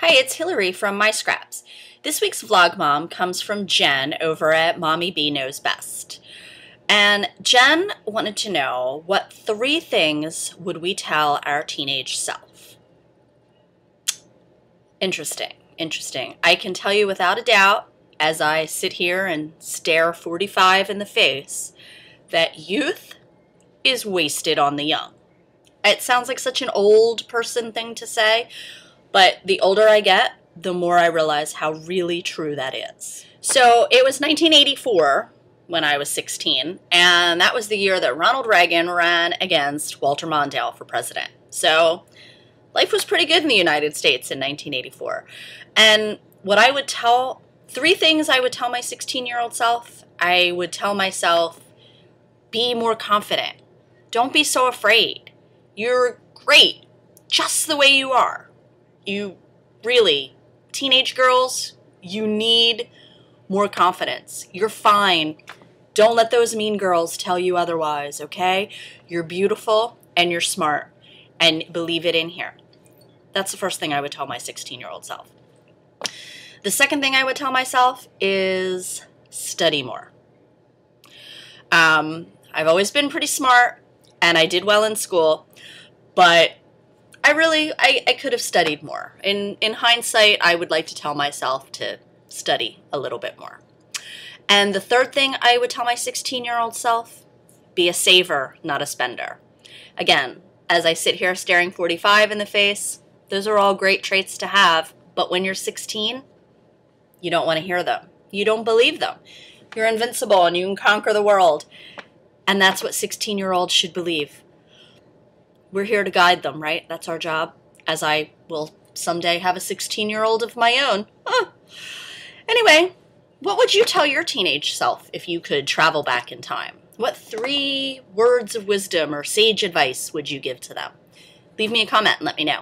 Hi, it's Hillary from My Scraps. This week's vlog mom comes from Jen over at Mommy B Knows Best. And Jen wanted to know, what 3 things would we tell our teenage self? Interesting. I can tell you without a doubt, as I sit here and stare 45 in the face, that youth is wasted on the young. It sounds like such an old person thing to say, but the older I get, the more I realize how really true that is. So it was 1984 when I was 16, and that was the year that Ronald Reagan ran against Walter Mondale for president. So life was pretty good in the United States in 1984. And what I would tell, 3 things I would tell my 16-year-old self, I would tell myself, be more confident. Don't be so afraid. You're great just the way you are. You really, teenage girls, you need more confidence. You're fine. Don't let those mean girls tell you otherwise, okay? You're beautiful and you're smart, and believe it in here. That's the first thing I would tell my 16-year-old self. The second thing I would tell myself is study more. I've always been pretty smart and I did well in school, but I could have studied more. In hindsight, I would like to tell myself to study a little bit more. And the third thing I would tell my 16-year-old self, be a saver, not a spender. Again, as I sit here staring 45 in the face, those are all great traits to have, but when you're 16, you don't want to hear them. You don't believe them. You're invincible and you can conquer the world. And that's what 16-year-olds should believe. We're here to guide them, right? That's our job, as I will someday have a 16-year-old of my own. Anyway, what would you tell your teenage self if you could travel back in time? What 3 words of wisdom or sage advice would you give to them? Leave me a comment and let me know.